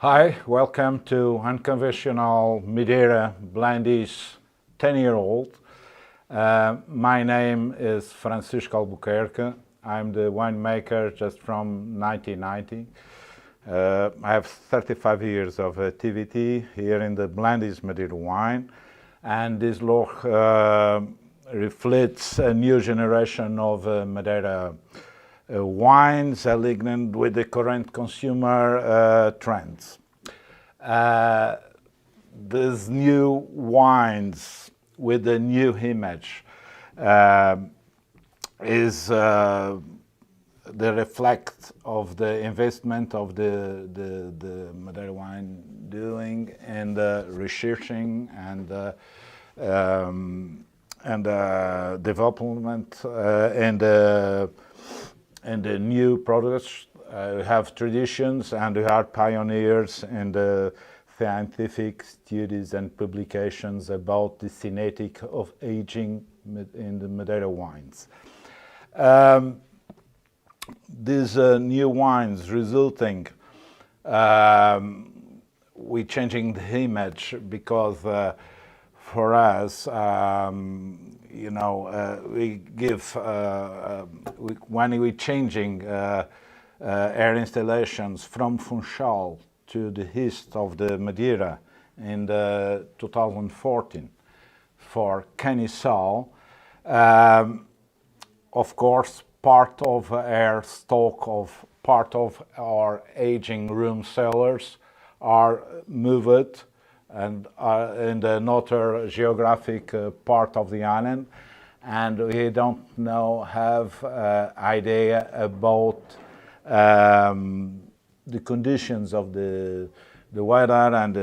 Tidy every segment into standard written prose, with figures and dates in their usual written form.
Hi, welcome to Unconventional Madeira Blandy's 10-year-old. My name is Francisco Albuquerque. I'm the winemaker just from 1990. I have 35 years of activity here in the Blandy's Madeira Wine, and this look reflects a new generation of Madeira wines aligned with the current consumer trends. These new wines with a new image is the reflect of the investment of the Madeira wine doing and researching and development and the new products. We have traditions and we are pioneers in the scientific studies and publications about the genetic of aging in the Madeira wines. These new wines resulting, we changing the image because for us, we give, when we changing air installations from Funchal to the east of the Madeira in 2014 for Sercial, of course, part of our stock of part of our aging room cellars are moved and in another geographic part of the island, and we don't have idea about the conditions of the weather, and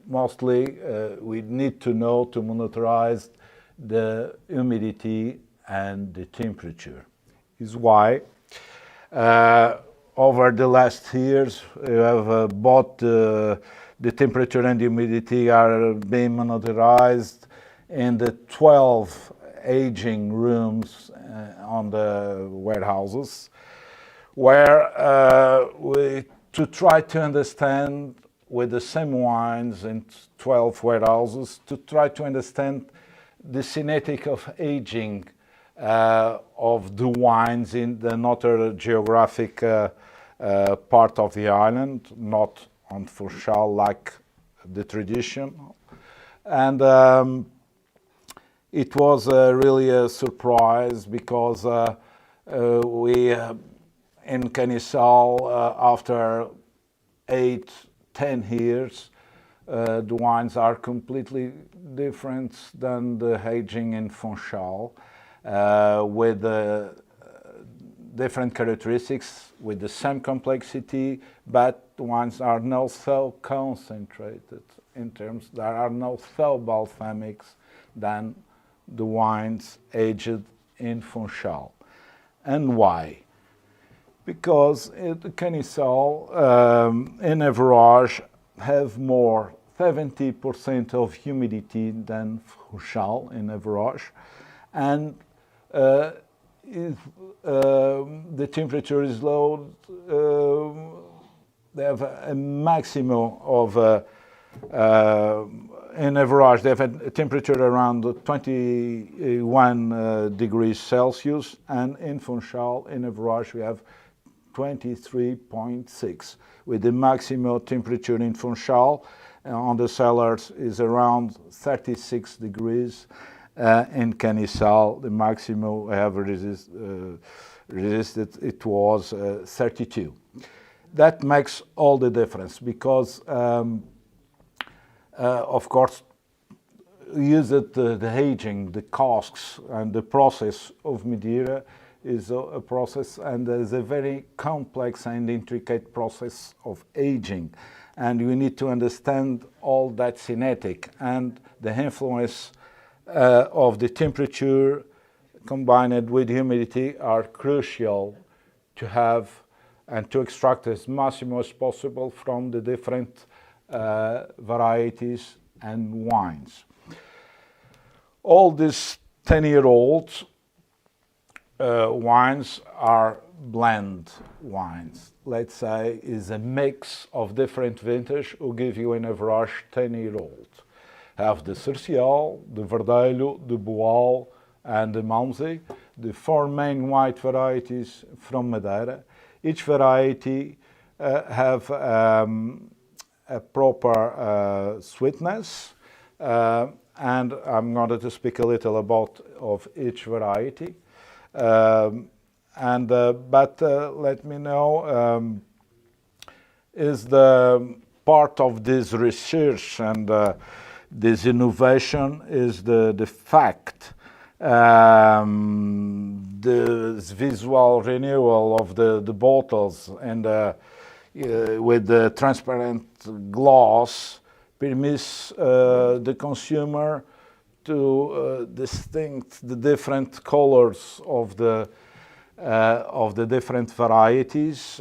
mostly we need to know to monitorize the humidity and the temperature. Is why over the last years we have bought the temperature and humidity are being monitorized in the 12 aging rooms on the warehouses, where to try to understand with the same wines in 12 warehouses, to try to understand the genetic of aging of the wines in the another geographic part of the island, not on Sercial like the tradition. And it was really a surprise because we in Sercial after 8-10 years the wines are completely different than the aging in Funchal, with different characteristics, with the same complexity, but the wines are not so concentrated in terms, there are no so balsamics than the wines aged in Funchal. And why? Because the Sercial in average have more 70% of humidity than Funchal in average, and if the temperature is low, they have a maximum of, in average, they have a temperature around 21 degrees Celsius, and in Funchal, in average, we have 23.6, with the maximum temperature in Funchal on the cellars is around 36 degrees. In Sercial, the maximum I have resisted, it was 32. That makes all the difference because, of course, use it, the aging, the casks, and the process of Madeira is a process, and is a very complex and intricate process of aging, and we need to understand all that genetic and the influence of the temperature combined with humidity are crucial to have and to extract as maximum as possible from the different varieties and wines. All these 10-year-olds wines are blend wines. Let's say is a mix of different vintage who give you an average 10-year-old. Have the Sercial, the Verdelho, the Bual, and the Malmsey, the four main white varieties from Madeira. Each variety have a proper sweetness, and I'm going to speak a little about of each variety. But let me know, is the part of this research and this innovation is the fact, the visual renewal of the bottles and with the transparent glass permits the consumer to distinct the different colors of the different varieties.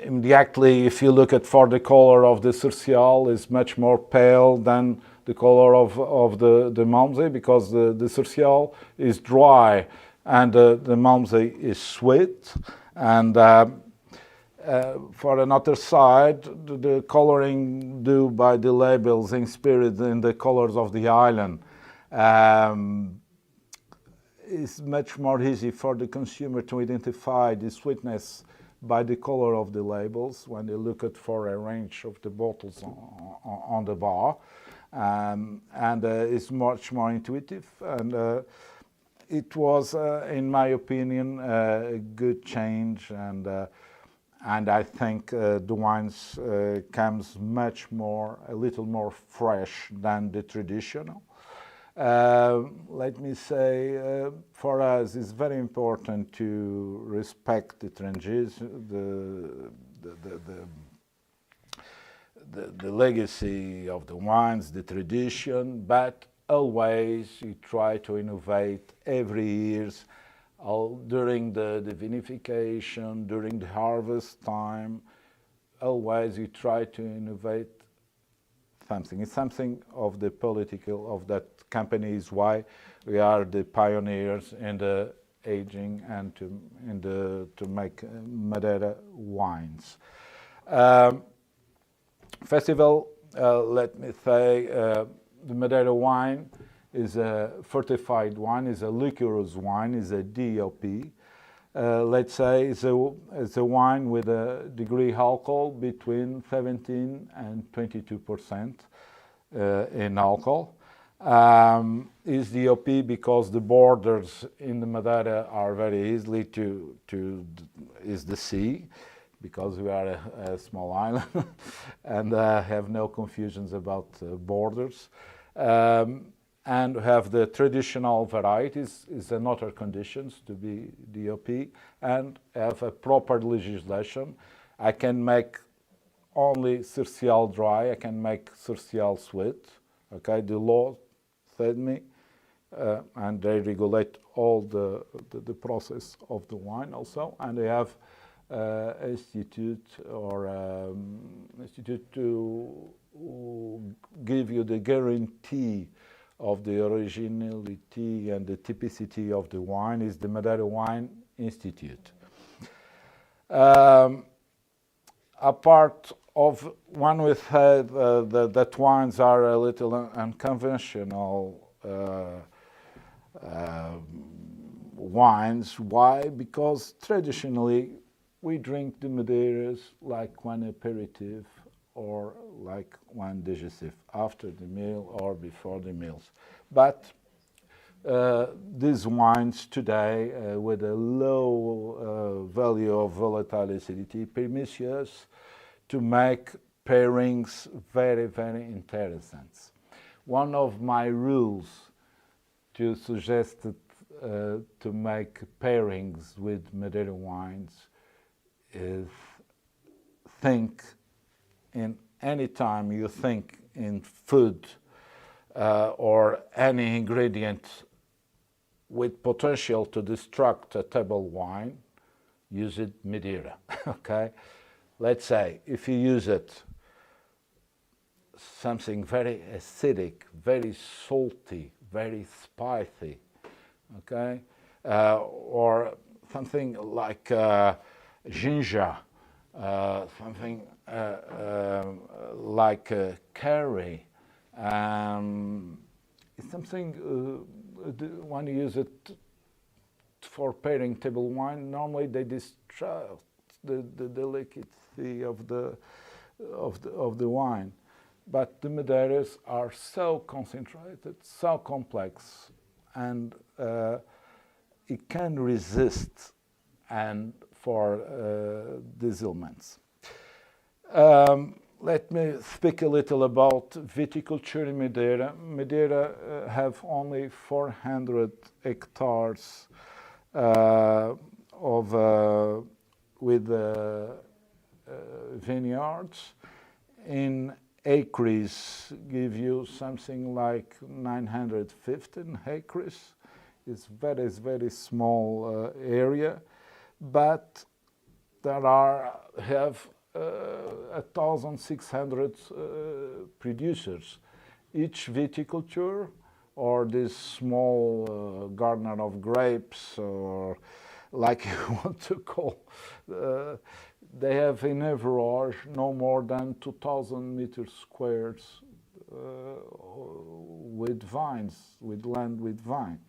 Immediately, if you look at for the color of the Sercial, is much more pale than the color of the Malmsey, because the Sercial is dry and the Malmsey is sweet. And for another side, the coloring due by the labels inspired in the colors of the island is much more easy for the consumer to identify the sweetness by the color of the labels when they look at for a range of the bottles on the bar, and it's much more intuitive, and it was, in my opinion, a good change, and I think the wines comes much more, a little more fresh than the traditional. Let me say, for us, it's very important to respect the the legacy of the wines, the tradition, but always you try to innovate every year, during the vinification, during the harvest time. Always you try to innovate something. It's something of the political of that company, is why we are the pioneers in the aging and to make Madeira wines. Festival, let me say, the Madeira wine is a fortified wine, is a liquorous wine, is a DOP. Let's say it's a wine with a degree alcohol between 17 and 22% in alcohol. Is DOP because the borders in the Madeira are very easily is the sea, because we are a small island and have no confusions about borders. And have the traditional varieties is another conditions to be DOP, and have a proper legislation. I can make only Sercial dry, I can make Sercial sweet. Okay, the law said me, and they regulate all the process of the wine also, and they have institute to give you the guarantee of the originality and the typicity of the wine, is the Madeira Wine Institute. Apart of one with that wines are a little unconventional wines. Why? Because traditionally we drink the Madeiras like one aperitif or like one digestif, after the meal or before the meals. But these wines today, with a low value of volatile acidity, permits us to make pairings very, very interesting. One of my rules to suggest to make pairings with Madeira wines is think in any time you think in food or any ingredient with potential to destruct a table wine, use it Madeira, okay? Let's say if you use it something very acidic, very salty, very spicy, okay? or something like ginger, something like curry. It's something when you use it for pairing table wine, normally they distract the delicacy of the wine. But the Madeiras are so concentrated, so complex, and it can resist and for these elements. Let me speak a little about viticulture in Madeira. Madeira have only 400 hectares with vineyards. In acres give you something like 915 acres. It's very small area, but there have 1,600 producers. Each viticulture, or this small garden of grapes, or like you want to call, they have in average no more than 2,000 meters squared with vines, with land with vine.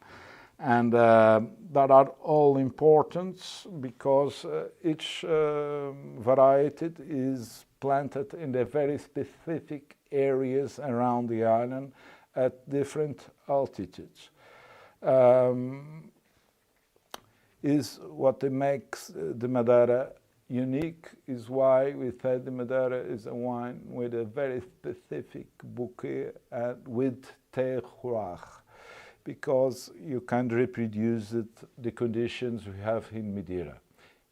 And that are all important because each variety is planted in the very specific areas around the island at different altitudes. Is what makes the Madeira unique, is why we said the Madeira is a wine with a very specific bouquet and with terroir, because you can reproduce the conditions we have in Madeira.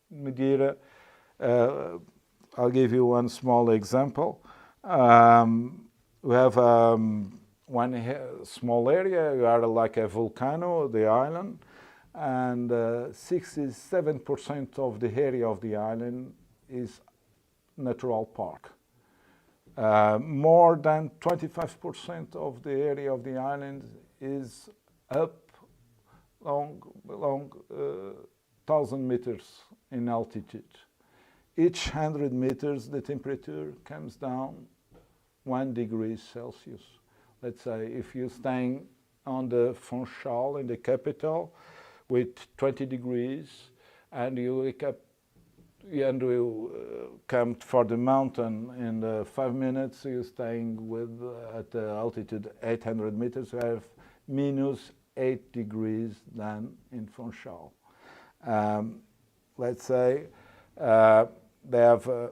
Madeira, I'll give you one small example. We have one small area, you are like a volcano, the island, and 67% of the area of the island is natural park. More than 25% of the area of the island is up long 1,000 meters in altitude. Each 100 meters the temperature comes down 1 degree Celsius. Let's say if you're staying on the Sercial in the capital with 20 degrees and you wake up and you come for the mountain in 5 minutes, you're staying with at the altitude 800 meters, you have minus 8 degrees than in Sercial. Let's say they have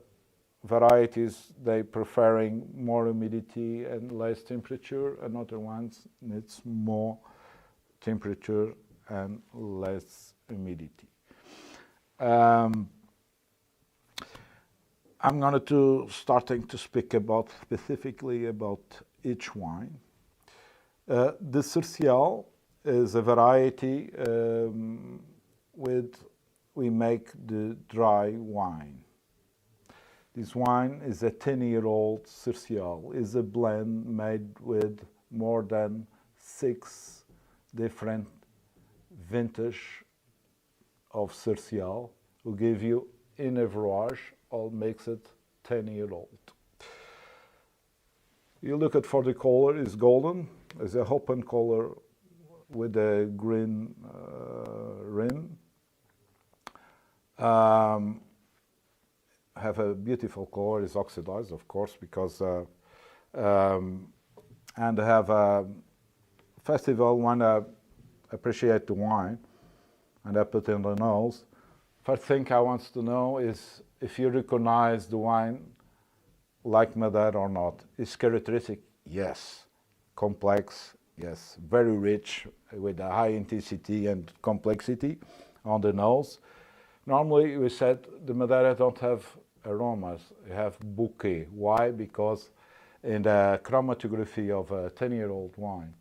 varieties they preferring more humidity and less temperature, and other ones needs more temperature and less humidity. I'm going to starting to speak about specifically about each wine. The Sercial is a variety we make the dry wine. This wine is a 10-year-old Sercial. It's a blend made with more than 6 different vintage of Sercial, who give you in average all makes it 10-year-old. You look at for the color, is golden. It's a open color with a green rim. Have a beautiful color, is oxidized, of course, because and have a festival when I appreciate the wine and I put in the nose. First thing I want to know is if you recognize the wine like Madeira or not. Is characteristic? Yes. Complex? Yes. Very rich with a high intensity and complexity on the nose. Normally we said the Madeira don't have aromas, you have bouquet. Why? Because in the chromatography of a 10-year-old wine,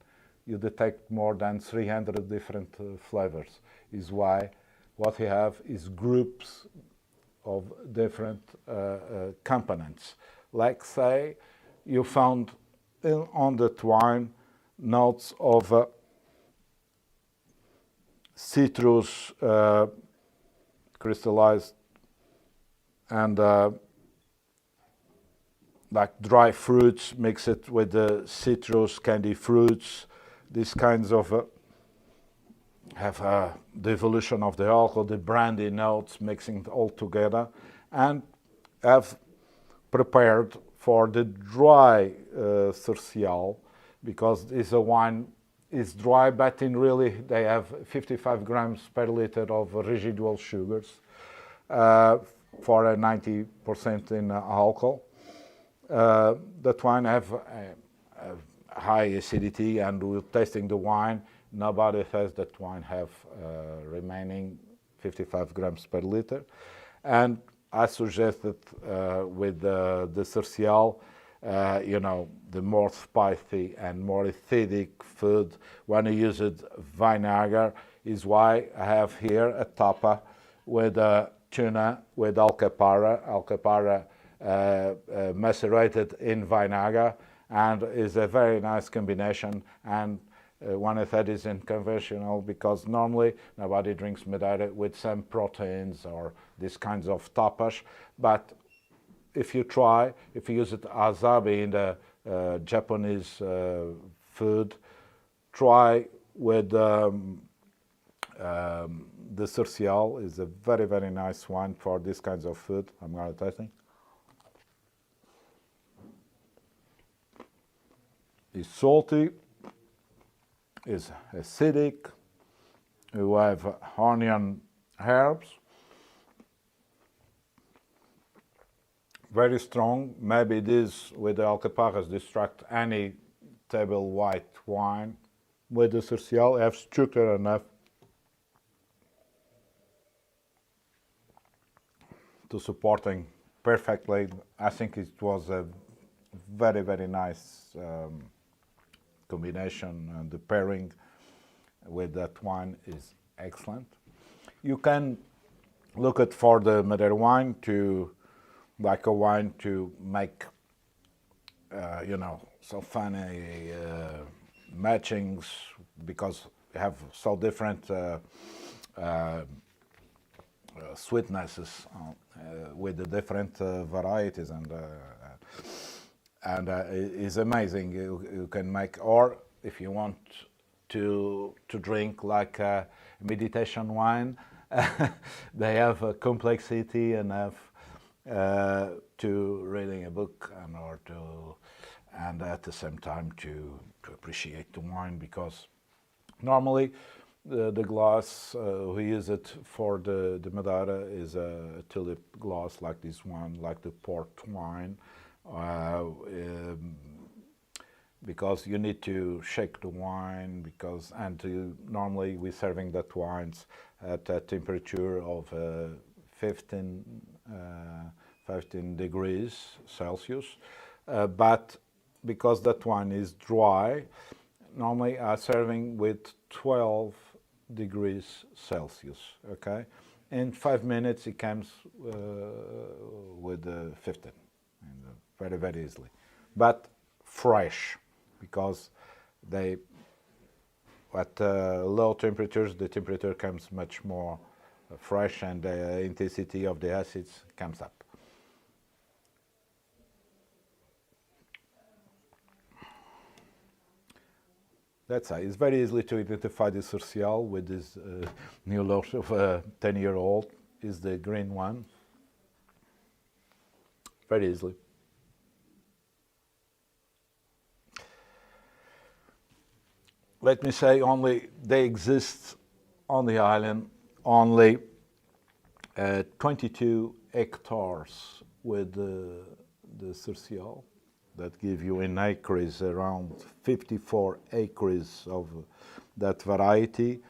you detect more than 300 different flavors. Is why what we have is groups of different components. Like say, you found on that wine notes of citrus crystallized, and like dry fruits, mix it with the citrus, candy fruits. These kinds of have the evolution of the alcohol, the brandy notes, mixing it all together, and have prepared for the dry Sercial, because this wine is dry, but in really they have 55 grams per liter of residual sugars for a 90% in alcohol. That wine have a high acidity, and with tasting the wine, nobody says that wine have remaining 55 grams per liter. And I suggested with the Sercial, you know, the more spicy and more acidic food, when you use it vinegar, is why I have here a tapa with tuna with alcapara macerated in vinegar, and is a very nice combination. And one I said is unconventional, because normally nobody drinks Madeira with some proteins or these kinds of tapas. But if you try, if you use it azabi in the Japanese food, try with the Sercial. Is a very, very nice wine for these kinds of food. I'm going to tasting. It's salty, is acidic. You have onion herbs, very strong. Maybe this with the alcaparras distract any table white wine. With the Sercial, have structure enough to supporting perfectly. I think it was a very, very nice combination, and the pairing with that wine is excellent. You can look at for the Madeira wine to like a wine to make you know, so funny matchings, because they have so different sweetnesses with the different varieties, and it's amazing. You can make, or if you want to drink like a meditation wine, they have a complexity enough to reading a book, and at the same time to appreciate the wine, because normally the glass we use it for the Madeira is a tulip glass like this one, like the port wine. Because you need to shake the wine, normally we're serving that wines at a temperature of 15 degrees Celsius, but because that wine is dry, normally I'm serving with 12 degrees Celsius. Okay, in 5 minutes it comes with 15. Very, very easily, but fresh, because they at low temperatures the temperature comes much more fresh, and the intensity of the acids comes up. That's it. It's very easy to identify the Sercial with this new lot of 10-year-old. Is the green one. Very easily. Let me say, only they exist on the island, only 22 hectares with the Sercial, that give you in acres around 54 acres of that variety,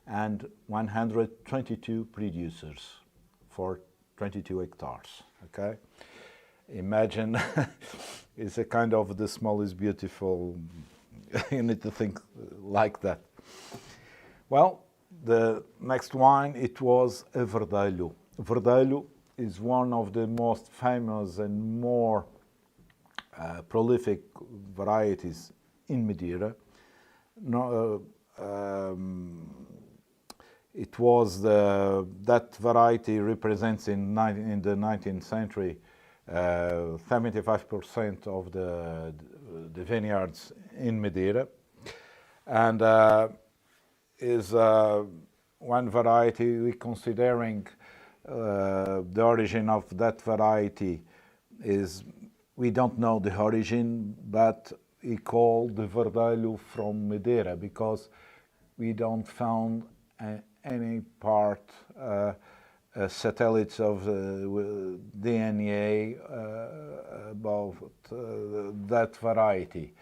and 122 producers for 22 hectares. Okay, imagine it's a kind of the small is beautiful. You need to think like that. Well, the next wine, it was a Verdelho. Verdelho is one of the most famous and more prolific varieties in Madeira. It was that variety represents in the 19th century 75% of the vineyards in Madeira, and is one variety we considering the origin of that variety is we don't know the origin, but we call the Verdelho from Madeira because we don't found any part satellites of DNA about that variety.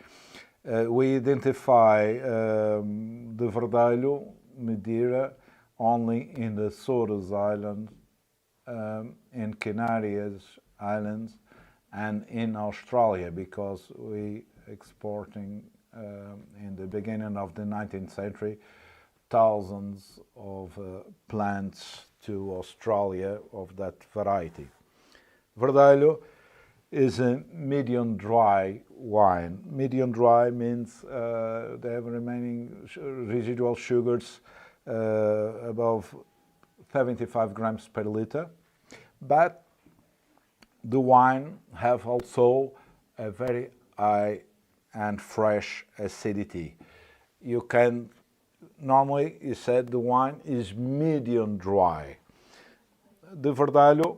We identify the Verdelho Madeira only in the Açores Islands, in Canarias Islands, and in Australia because we exporting in the beginning of the 19th century thousands of plants to Australia of that variety. Verdelho is a medium dry wine. Medium dry means they have remaining residual sugars above 75 grams per liter, but the wine have also a very high and fresh acidity. You can normally, you said the wine is medium dry. The Verdelho,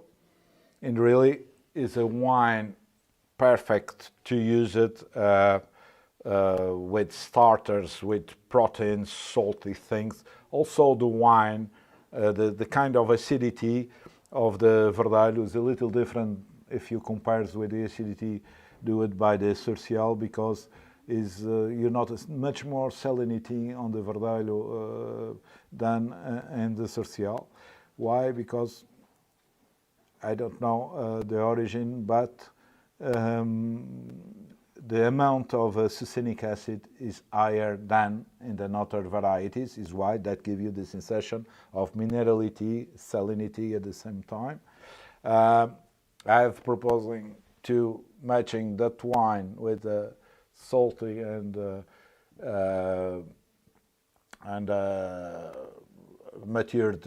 and really, is a wine perfect to use it with starters, with proteins, salty things. Also, the wine, the kind of acidity of the Verdelho is a little different if you compare with the acidity do it by the Sercial because is you notice much more salinity on the Verdelho than in the Sercial. Why? Because I don't know the origin, but the amount of succinic acid is higher than in the other varieties, is why that gives you the sensation of minerality, salinity at the same time. I have proposing to matching that wine with salty and matured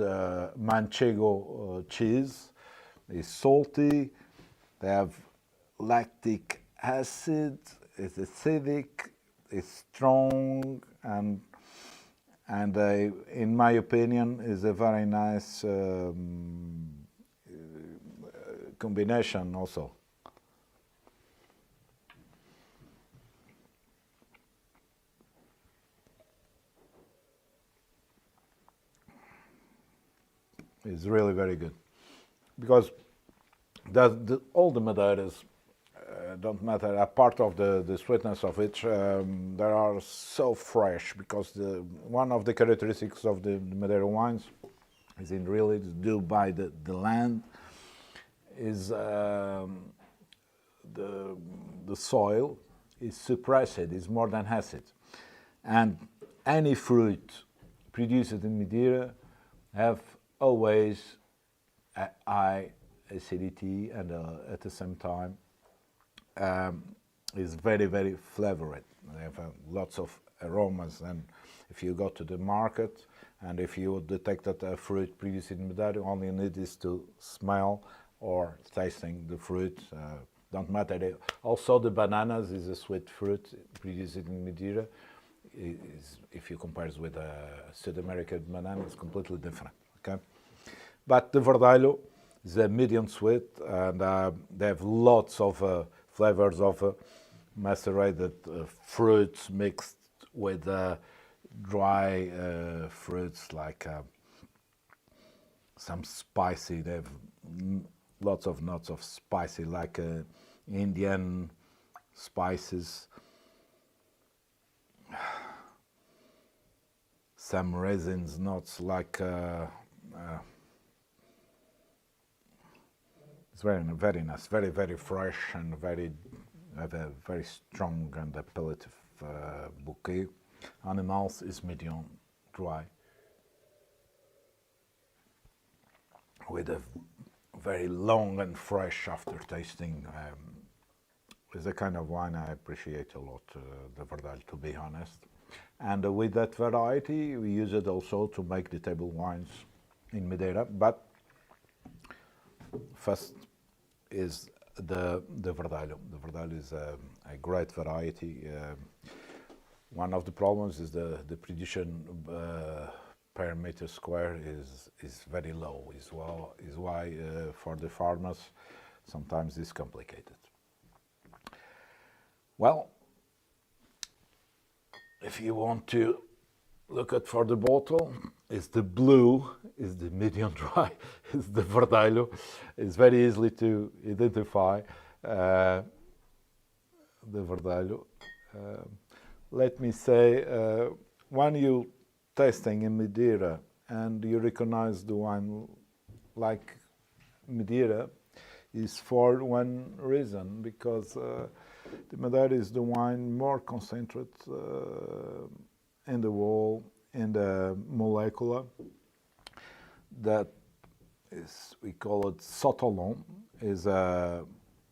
manchego cheese. Is salty, they have lactic acid, it's acidic, it's strong, and in my opinion is a very nice combination also. It's really very good because all the Madeiras don't matter. A part of the sweetness of it, they are so fresh because one of the characteristics of the Madeira wines is in really due by the land is the soil is suppressed, is more than acid, and any fruit produced in Madeira have always a high acidity and at the same time is very, very flavored. They have lots of aromas, and if you go to the market and if you detect that a fruit produced in Madeira, only need is to smell or tasting the fruit. Don't matter. Also, the bananas is a sweet fruit produced in Madeira. If you compare it with a South American banana, it's completely different. Okay, but the Verdelho is a medium sweet, and they have lots of flavors of macerated fruits mixed with dry fruits like some spicy. They have lots of notes of spicy, like Indian spices. Some resins notes like it's very nice, very, very fresh, and have a very strong and appellative bouquet. Animals is medium dry with a very long and fresh aftertasting. It's the kind of wine I appreciate a lot, the Verdelho, to be honest. And with that variety, we use it also to make the table wines in Madeira. But first is the Verdelho. The Verdelho is a great variety. One of the problems is the production per meter square is very low. Is why for the farmers sometimes it's complicated. Well, if you want to look at for the bottle, it's the blue, is the medium dry, is the Verdelho. It's very easily to identify the Verdelho. Let me say, when you tasting in Madeira and you recognize the wine like Madeira, is for one reason, because the Madeira is the wine more concentrated in the wall, in the molecular, that is, we call it sotolon, is a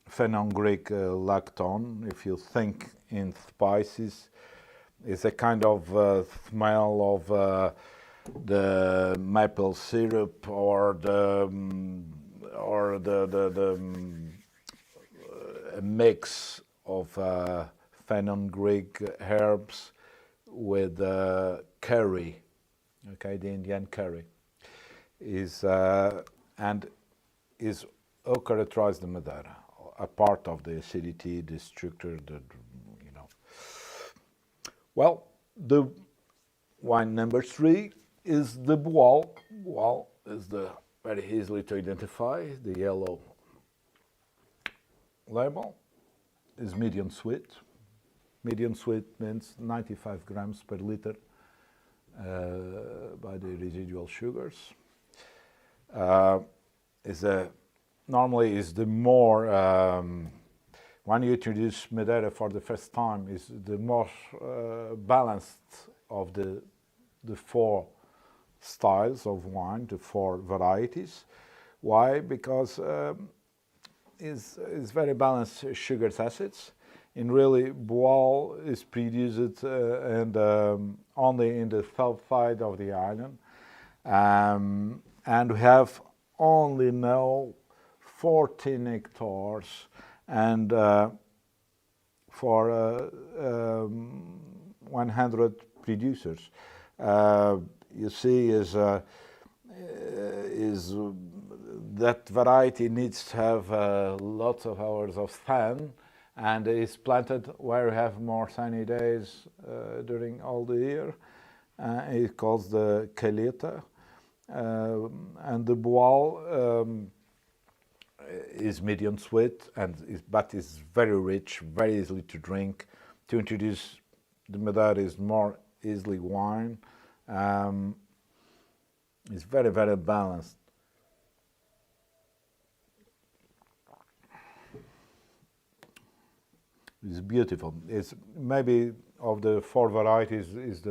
phenogreek lactone. If you think in spices, it's a kind of smell of the maple syrup or the a mix of fenugreek herbs with curry, okay, the Indian curry is and is all characterized the Madeira, a part of the acidity, the structure, you know. Well, the wine number 3 is the Bual. Bual is the very easily to identify. The yellow label is medium sweet. Medium sweet means 95 grams per liter by the residual sugars. Normally is the more when you introduce Madeira for the first time, is the most balanced of the 4 styles of wine, the 4 varieties. Why? Because is very balanced sugars acids. And really, Bual is produced and only in the south side of the island, and we have only now 14 hectares, and for 100 producers. You see, is that variety needs to have lots of hours of sun, and is planted where we have more sunny days during all the year. It calls the Caleta, and the Bual is medium sweet, but is very rich, very easily to drink. To introduce the Madeira is more easily wine. It's very, very balanced. It's beautiful. It's maybe of the 4 varieties is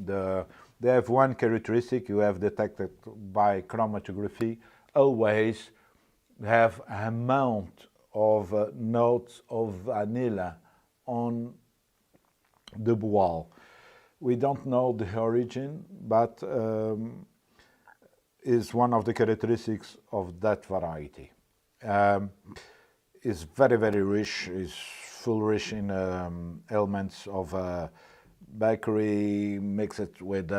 they have one characteristic you have detected by chromatography. Always have amount of notes of vanilla on the Bual. We don't know the origin, but is one of the characteristics of that variety. Is very, very rich, is full rich in elements of bakery, mix it with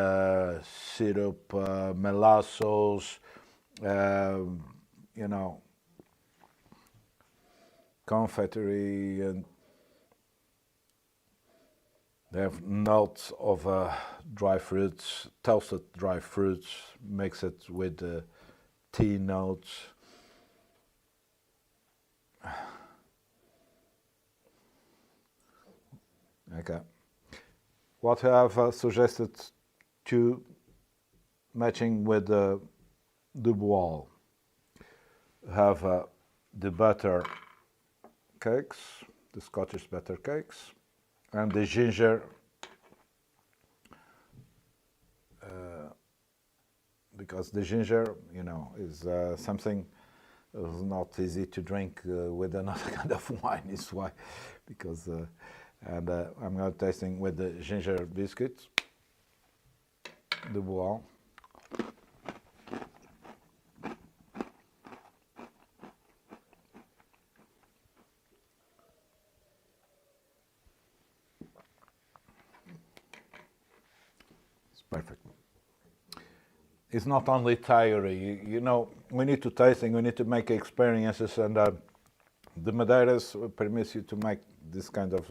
syrup, molasses, you know, confectionery, and they have notes of dry fruits, toasted dry fruits, mix it with tea notes. Okay. What I have suggested to matching with the Bual, have the butter cakes, the Scottish butter cakes, and the ginger, because the ginger, you know, is something is not easy to drink with another kind of wine. Is why, because And I'm going to tasting with the ginger biscuits, the Bual. It's perfect. It's not only tiring, you know, we need to tasting, we need to make experiences, and the Madeiras permits you to make this kind of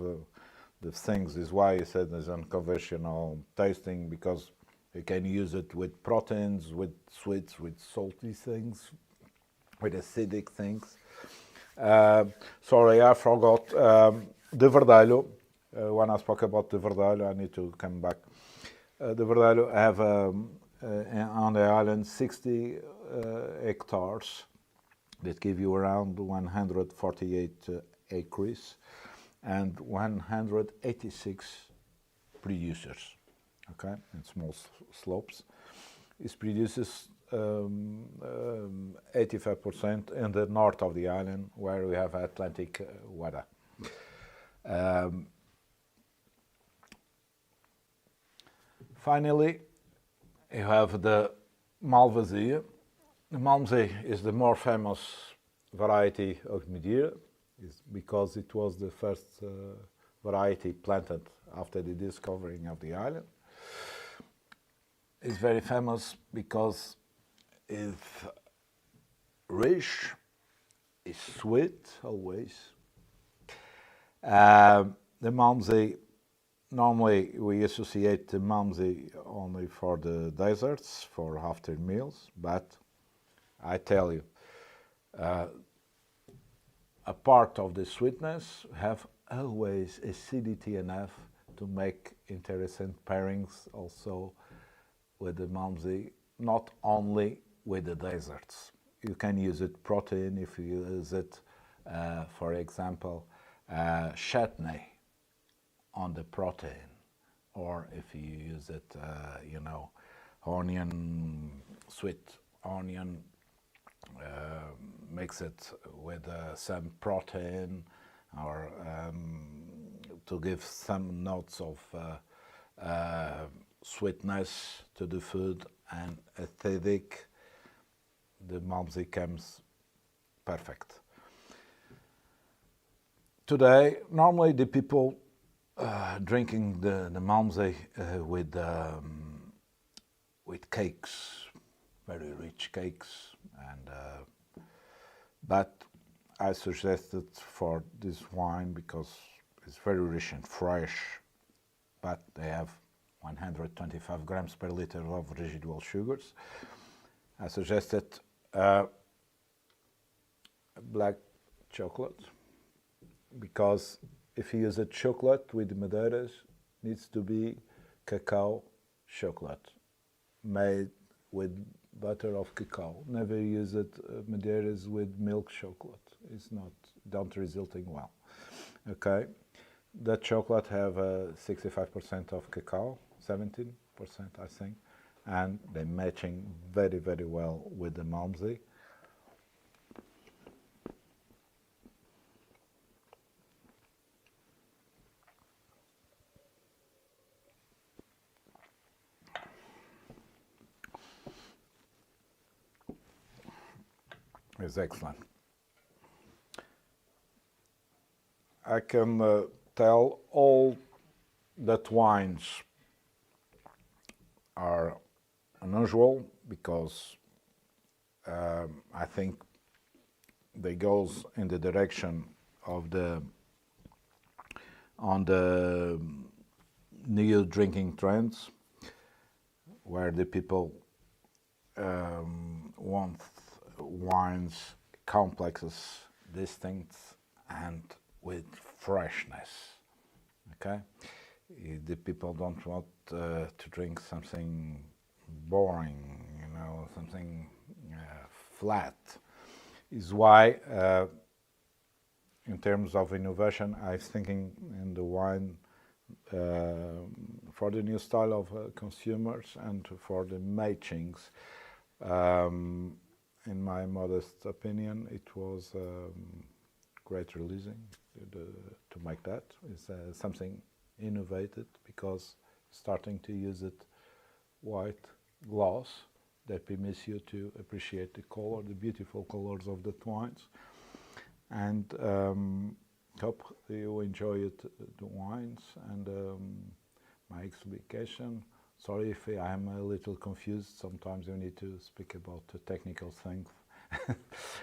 the things. Is why I said there's unconventional tasting, because you can use it with proteins, with sweets, with salty things, with acidic things. Sorry, I forgot the Verdelho. When I spoke about the Verdelho, I need to come back. The Verdelho have on the island 60 hectares that give you around 148 acres and 186 producers, okay, in small slopes. It produces 85% in the north of the island, where we have Atlantic weather. Finally, you have the Malmsey. The Malmsey is the more famous variety of Madeira, because it was the first variety planted after the discovering of the island. It's very famous because it's rich, it's sweet always. The Malmsey, normally we associate the Malmsey only for the desserts, for after meals, but I tell you, a part of the sweetness have always acidity enough to make interesting pairings also with the Malmsey, not only with the desserts. You can use it protein if you use it, for example, chutney on the protein, or if you use it, you know, onion, sweet onion, mix it with some protein, or to give some notes of sweetness to the food and acidic. The Malmsey comes perfect. Today, normally the people drinking the Malmsey with cakes, very rich cakes, and but I suggested for this wine because it's very rich and fresh, but they have 125 grams per liter of residual sugars. I suggested black chocolate, because if you use a chocolate with Madeiras, it needs to be cacao chocolate made with butter of cacao. Never use it Madeiras with milk chocolate. It's not, don't resulting well. Okay, that chocolate have 65% of cacao, 17% I think, and they're matching very, very well with the Malmsey. Is excellent. I can tell all that wines are unusual, because I think they goes in the direction of the new drinking trends, where the people want wines complexes, distinct, and with freshness. Okay, the people don't want to drink something boring, you know, something flat. Is why, in terms of innovation, I'm thinking in the wine for the new style of consumers and for the matchings. In my modest opinion, it was great releasing to make that. It's something innovated because starting to use it white gloss that permits you to appreciate the color, the beautiful colors of the wines. And hope you enjoy it, the wines and my explication. Sorry if I'm a little confused. Sometimes you need to speak about the technical things,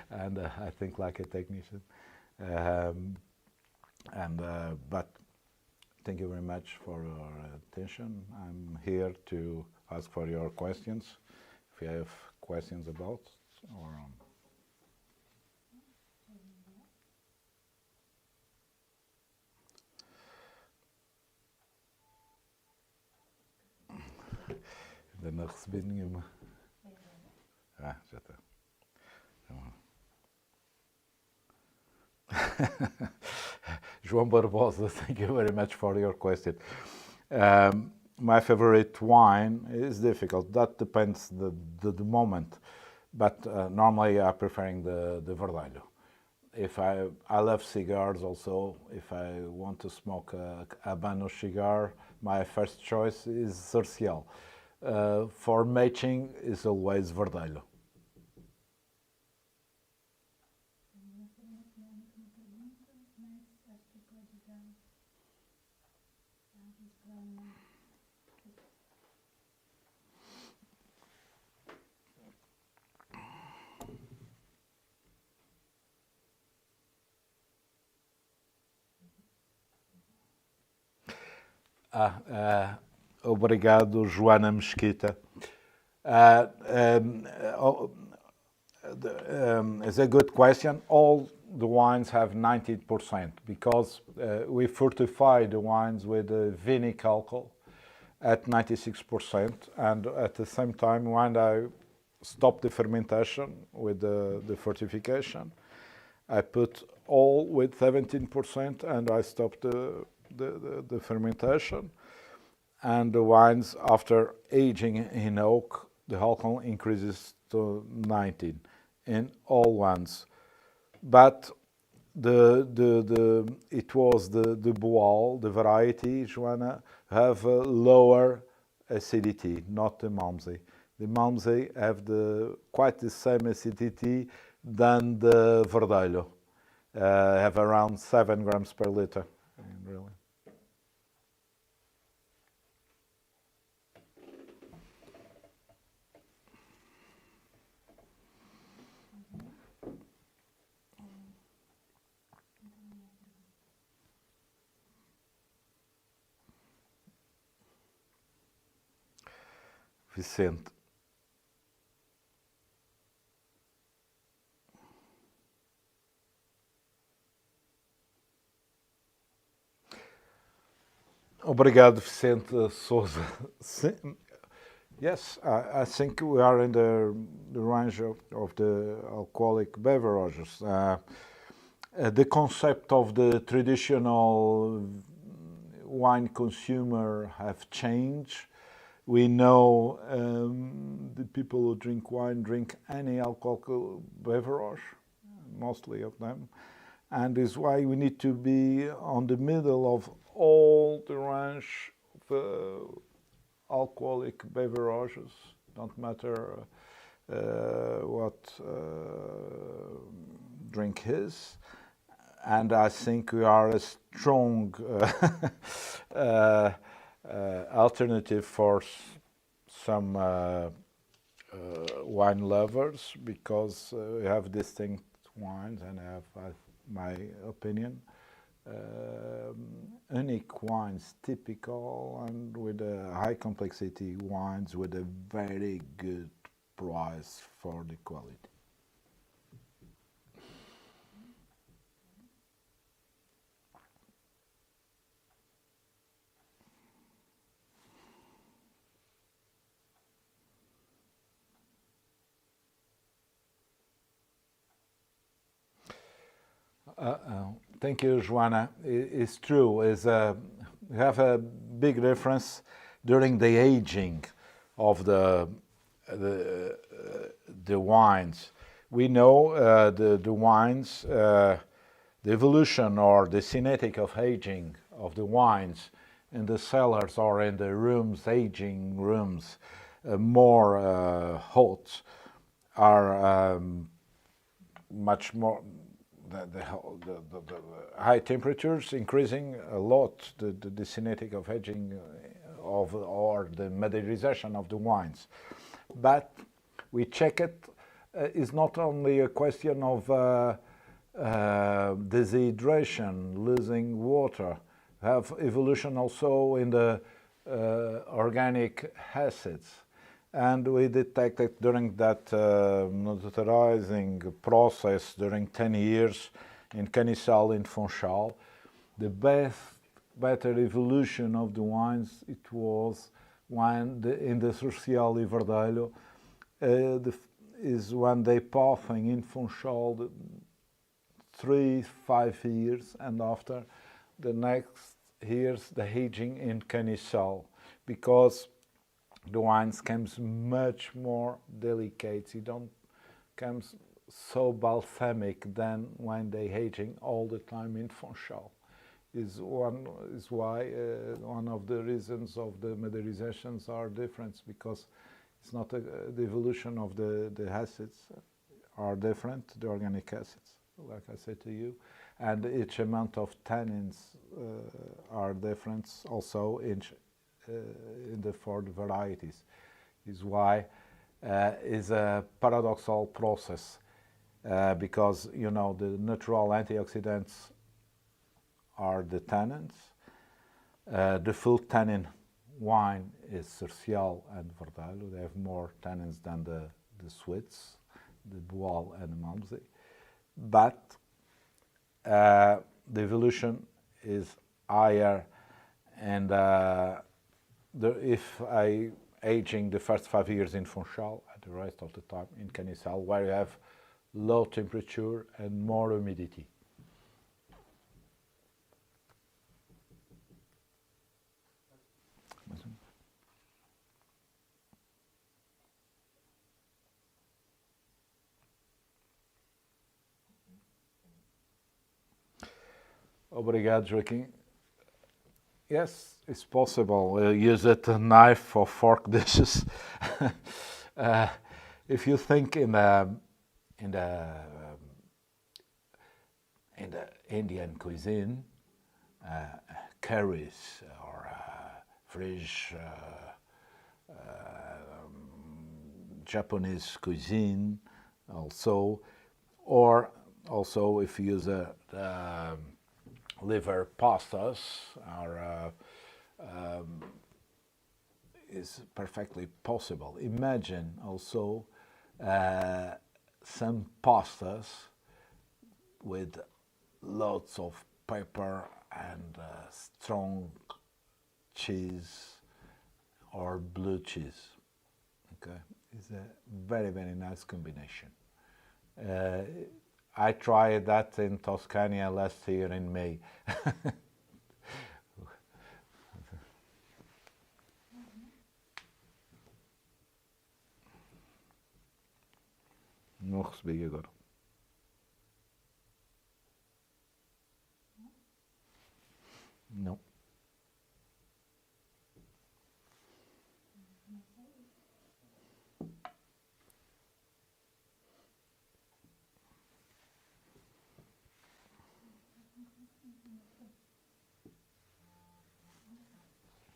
and I think like a technician. But thank you very much for your attention. I'm here to ask for your questions. If you have questions about or. Ainda não recebi nenhuma. Ah, já está. João Barbosa, thank you very much for your question. My favorite wine is difficult. That depends the moment. But normally I'm preferring the Verdelho. If I love cigars also. If I want to smoke a Habano cigar, my first choice is Sercial. For matching is always Verdelho. Obrigado, Joana Mesquita. It's a good question. All the wines have 90% because we fortify the wines with viticulture at 96%, and at the same time, when I stop the fermentation with the fortification, I put all with 17%, and I stop the fermentation. And the wines, after aging in oak, the alcohol increases to 19 in all wines. But it was the Bual, the variety, Joanna, have a lower acidity, not the Malmsey. The Malmsey have quite the same acidity than the Verdelho. Have around 7 grams per liter, really. Vicente. Obrigado, Vicente Souza. Yes, I think we are in the range of the alcoholic beverages. The concept of the traditional wine consumer have changed. We know the people who drink wine drink any alcoholic beverage, mostly of them. And is why we need to be on the middle of all the range of alcoholic beverages. Don't matter what drink is. And I think we are a strong alternative for some wine lovers, because we have distinct wines and I have my opinion. Unique wines, typical and with a high complexity wines with a very good price for the quality. Thank you, Joanna. It's true. We have a big difference during the aging of the wines. We know the wines, the the evolution or the cinetic of aging of the wines in the cellars or in the rooms, aging rooms, more hot, are much more, the high temperatures increasing a lot the cinetic of aging of or the Madeirization of the wines. But we check it, it's not only a question of dehydration, losing water, have evolution also in the organic acids. And we detected during that notarizing process during 10 years in Canicel, in Funchal, the better evolution of the wines, it was when in the Sercial and Verdelho, is when they pathing in Funchal 3-5 years, and after the next years the aging in Canicel, because the wines comes much more delicate. It don't comes so balsamic than when they aging all the time in Funchal. Is why one of the reasons of the Madeirizations are different, because it's not the evolution of the acids are different, the organic acids, like I said to you, and each amount of tannins are different also in the four varieties. Is why is a paradoxal process, because you know the natural antioxidants are the tannins. The full tannin wine is Sercial and Verdelho. They have more tannins than the sweets, the Bual and the Malmsey. But the evolution is higher, and if I aging the first 5 years in Funchal and the rest of the time in Canicel, where you have low temperature and more humidity. Obrigado, Joaquim. Yes, it's possible. Use it a knife or fork dishes. If you think in the Indian cuisine, curries or fresh Japanese cuisine, also, or also if you use liver pastas, or is perfectly possible. Imagine also some pastas with lots of pepper and strong cheese or blue cheese. Okay, it's a very, very nice combination. I tried that in Tuscany last year in May. Não recebi agora. Não.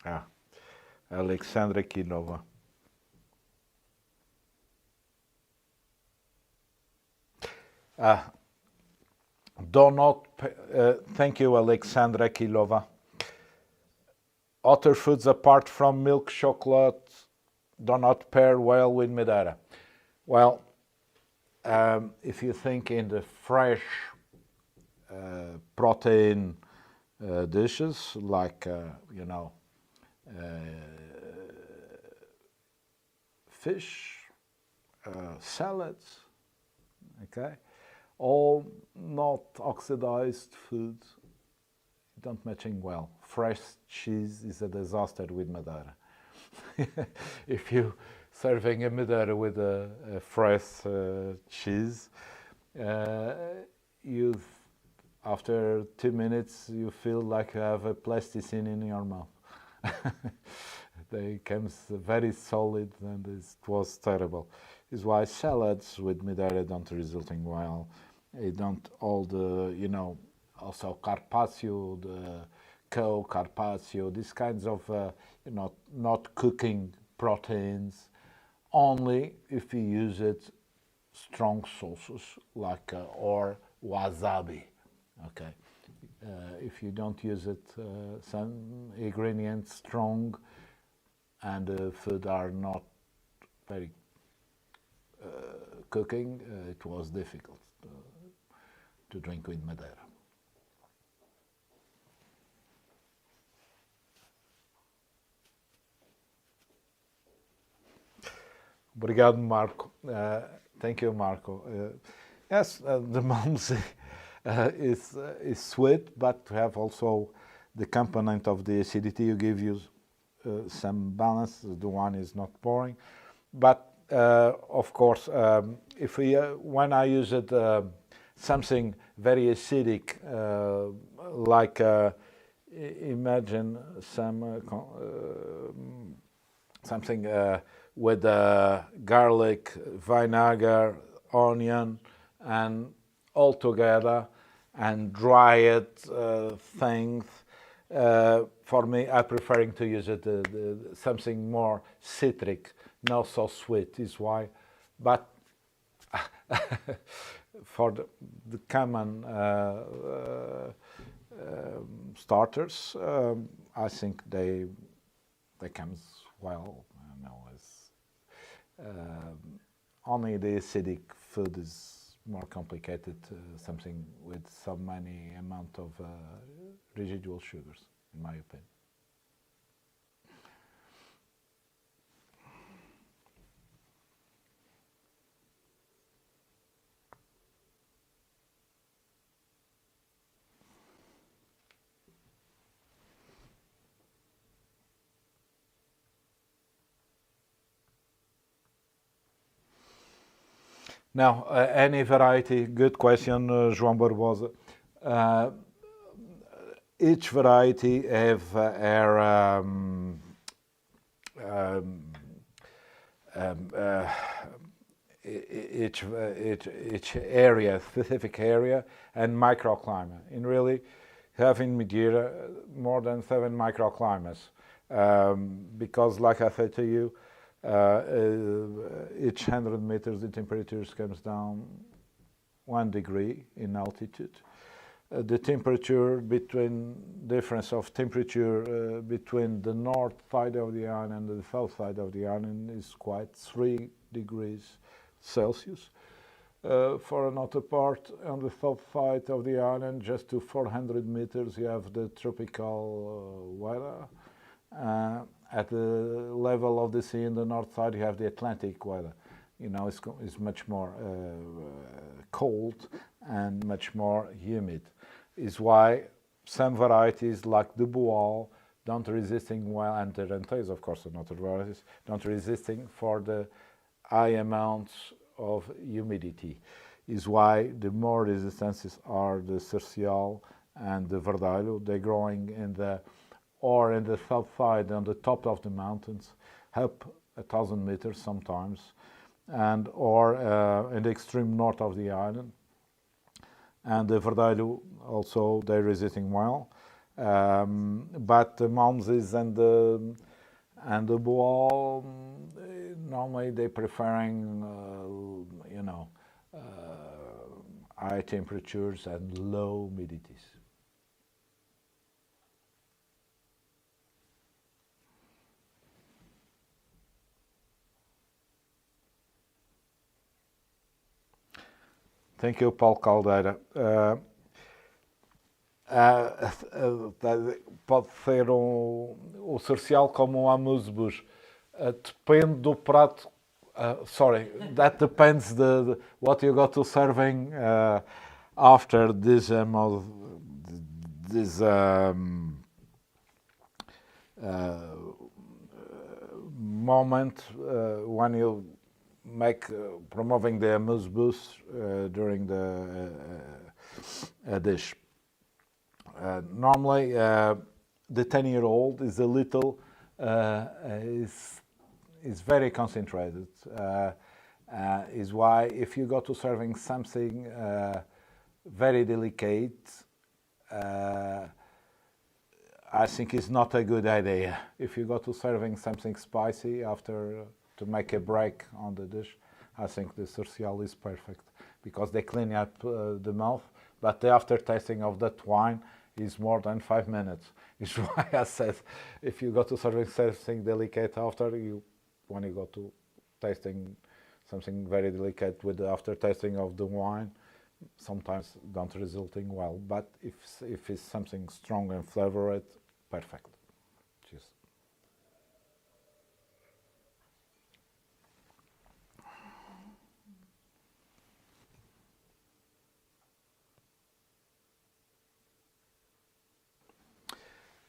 Ah, Alexandra Kinova. Do not, thank you, Alexandra Kilova. Other foods apart from milk chocolate do not pair well with Madeira. Well, if you think in the fresh protein dishes, like, you know, fish, salads, okay? All not oxidized foods don't matching well. Fresh cheese is a disaster with Madeira. If you serving a Madeira with a fresh cheese, you after 2 minutes you feel like you have a plasticine in your mouth. They came very solid, and it was terrible. Is why salads with Madeira don't resulting well. They don't all the, you know, also carpaccio, the carpaccio, these kinds of, you know, not cooking proteins, only if you use it strong sauces like or wasabi. Okay, if you don't use it, some ingredients strong and food are not very cooking, it was difficult to drink with Madeira. Obrigado, Marco. Thank you, Marco. Yes, the Malmsey is sweet, but have also the component of the acidity. You give you some balance. The wine is not boring, but of course, if we when I use it something very acidic, like imagine some something with garlic, vinegar, onion, and all together, and dry it things. For me, I'm preferring to use it something more citric, not so sweet. Is why, but for the common starters, I think they comes well. You know, only the acidic food is more complicated, something with so many amount of residual sugars, in my opinion. Now, any variety, good question, João Barbosa. Each variety have each area, specific area, and microclimate. In really, having Madeira more than 7 microclimates, because, like I said to you, each 100 meters the temperature comes down 1 degree in altitude. The temperature difference of temperature between the north side of the island and the south side of the island is quite 3 degrees Celsius. For another part, on the south side of the island, just to 400 meters, you have the tropical weather. At the level of the sea in the north side, you have the Atlantic weather. You know, it's much more cold and much more humid. Is why some varieties like the Bual don't resisting well, and the Rentes, of course, are not varieties, don't resisting for the high amounts of humidity. Is why the more resistances are the Sercial and the Verdelho. They're growing in the south side, on the top of the mountains, up 1,000 meters sometimes, and or in the extreme north of the island. And the Verdelho also, they're resisting well, but the Malmsey and the Bual, normally they're preferring high temperatures and low humidities. Thank you, Paulo Caldeira. Pode ser o Sercial como um amuse-bouche. Depende do prato. That depends what you got to serving after this moment when you make promoting the amuse-bouche during the dish. Normally, the 10-year-old is a little is very concentrated. Is why if you go to serving something very delicate, I think it's not a good idea. If you go to serving something spicy after to make a break on the dish, I think the Sercial is perfect because they clean up the mouth, but the after tasting of that wine is more than 5 minutes. It's why I said if you go to serving something delicate after, when you go to tasting something very delicate with the after tasting of the wine, sometimes don't resulting well. But if it's something strong and flavored, perfect. Cheers.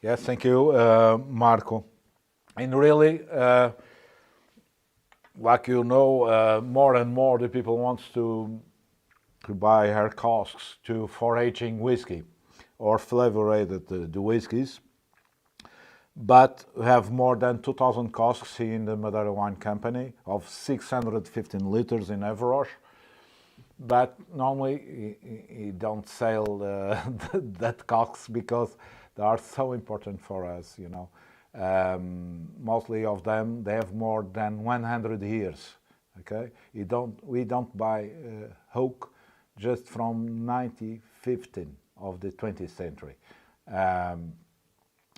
Yes, thank you, Marco. And really, like you know, more and more the people wants to buy her casks for aging whiskey or flavored the whiskies. But we have more than 2,000 casks in the Madeira Wine Company of 615 liters in average. But normally you don't sell that casks because they are so important for us, you know. Mostly of them, they have more than 100 years, okay? We don't buy oak just from 1915 of the 20th century.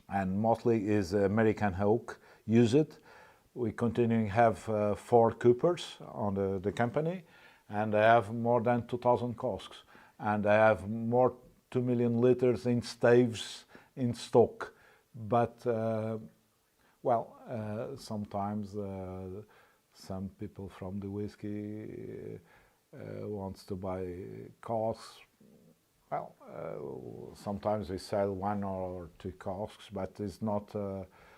And mostly is American oak, use it. We continue to have 4 coopers on the company, and I have more than 2,000 casks. And I have more 2 million liters in staves in stock. But, sometimes some people from the whiskey wants to buy casks. Well, sometimes we sell 1 or 2 casks, but it's not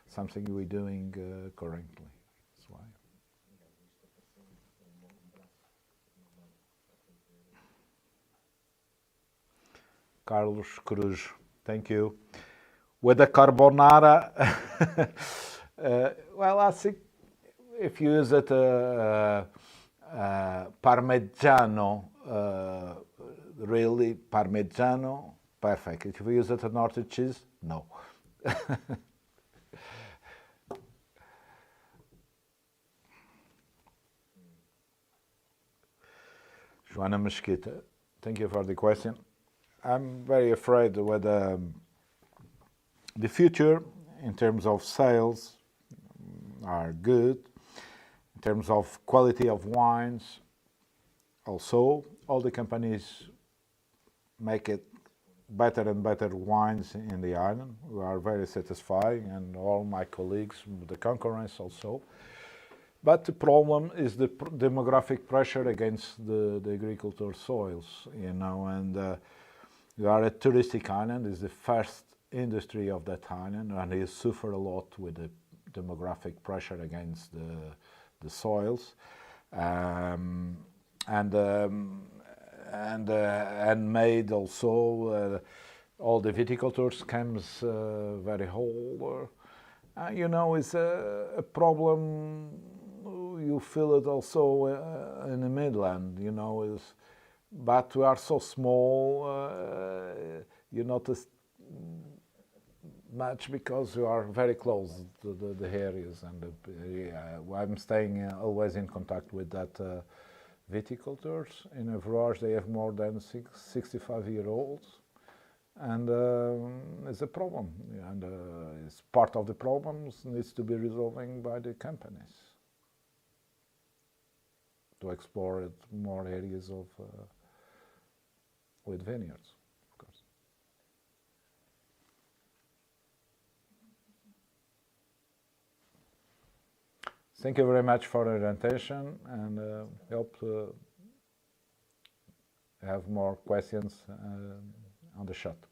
something we're doing currently. That's why. Carlos Cruz, thank you. With the carbonara, I think if you use it Parmigiano, really Parmigiano, perfect. If you use it Northern cheese, no. Joana Mesquita, thank you for the question. I'm very afraid with the future in terms of sales are good. In terms of quality of wines, also, all the companies make it better and better wines in the island. We are very satisfied, and all my colleagues, the concurrence also. But the problem is the demographic pressure against the agricultural soils, you know, and we are a touristic island, is the first industry of that island, and it suffer a lot with the demographic pressure against the soils. And made also all the viticultures comes very whole. You know, it's a problem. You feel it also in the Midland. You know, but we are so small. You notice much because we are very close to the areas, and I'm staying always in contact with that. Viticultures in Average, they have more than 65-year-olds, and it's a problem, and it's part of the problems needs to be resolved by the companies to explore more areas of with vineyards, of course. Thank you very much for your attention, and hope to have more questions on the shot.